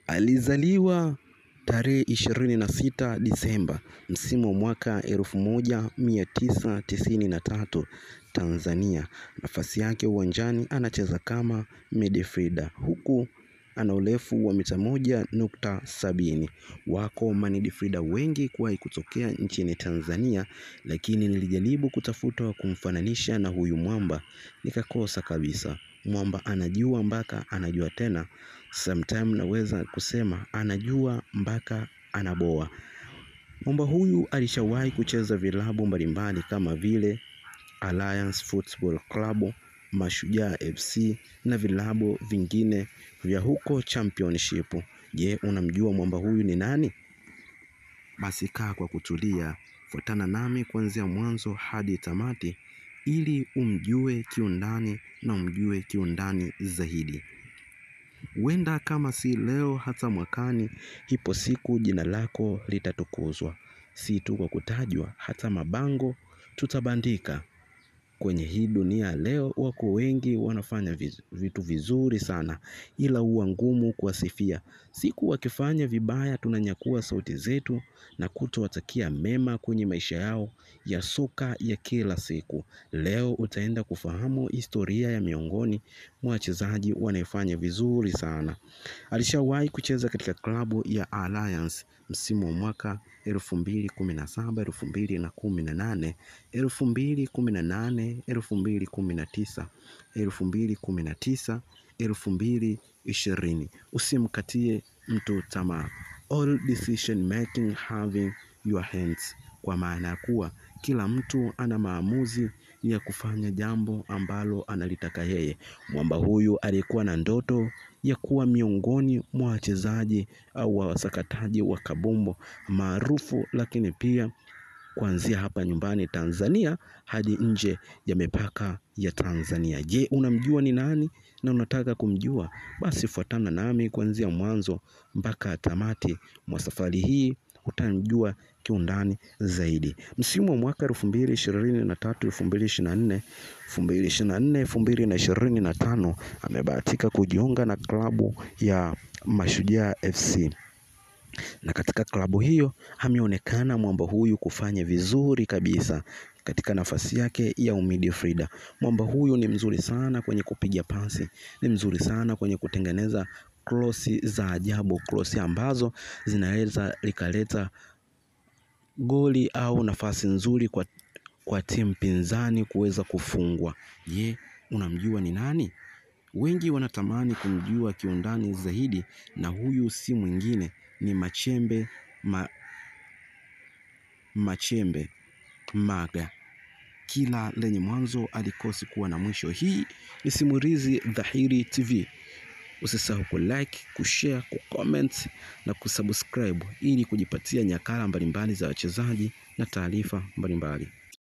Alizaliwa tarehe 26 Disemba msimu wa mwaka 1993 Tanzania. Nafasi yake uwanjani anacheza kama midfielder huku ana urefu wa mita 1.70. Wako midfielder wengi kuwahi kutokea nchini Tanzania, lakini nilijaribu kutafuta wa kumfananisha na huyu mwamba nikakosa kabisa. Mwamba anajua mpaka anajua tena. Sometime naweza kusema anajua mpaka anaboa. Mwamba huyu alishawahi kucheza vilabu mbalimbali kama vile Alliance Football Club, Mashujaa FC na vilabu vingine vya huko Championship. Je, unamjua mwamba huyu ni nani? Basi kaa kwa kutulia, fuatana nami kuanzia mwanzo hadi tamati ili umjue kiundani na umjue kiundani zaidi. Huenda kama si leo hata mwakani, ipo siku jina lako litatukuzwa. Si tu kwa kutajwa, hata mabango tutabandika. Kwenye hii dunia leo wako wengi wanafanya vitu vizuri sana, ila huwa ngumu kuwasifia. Siku wakifanya vibaya tunanyakua sauti zetu na kutowatakia mema kwenye maisha yao ya soka ya kila siku. Leo utaenda kufahamu historia ya miongoni mwa wachezaji wanaofanya vizuri sana. Alishawahi kucheza katika klabu ya Alliance msimu wa mwaka 2017, 2018, 2018, 2019, 2019, 2020. Usimkatie mtu tamaa. All decision making having your hands. Kwa maana kuwa kila mtu ana maamuzi ya kufanya jambo ambalo analitaka yeye. Mwamba huyu alikuwa na ndoto ya kuwa miongoni mwa wachezaji au wasakataji wa kabumbu maarufu, lakini pia kuanzia hapa nyumbani Tanzania hadi nje ya mipaka ya Tanzania. Je, unamjua ni nani na unataka kumjua? Basi fuatana nami kuanzia mwanzo mpaka tamati mwa safari hii, utamjua kiundani zaidi. Msimu wa mwaka 2023, 2024, 2024, 2025 amebahatika kujiunga na klabu ya Mashujaa FC. Na katika klabu hiyo ameonekana mwamba huyu kufanya vizuri kabisa katika nafasi yake ya midfielder. Mwamba huyu ni mzuri sana kwenye kupiga pasi, ni mzuri sana kwenye kutengeneza cross za ajabu, cross ambazo zinaweza likaleta goli au nafasi nzuri kwa timu pinzani kuweza kufungwa. Je, unamjua ni nani? Wengi wanatamani kumjua kiundani zaidi, na huyu si mwingine ni Machembe Maga. Kila lenye mwanzo alikosi kuwa na mwisho. Hii ni Simulizi Dhahiri TV. Usisahau kulike, kushare, kucomment na kusubscribe ili kujipatia nyakala mbalimbali za wachezaji na taarifa mbalimbali.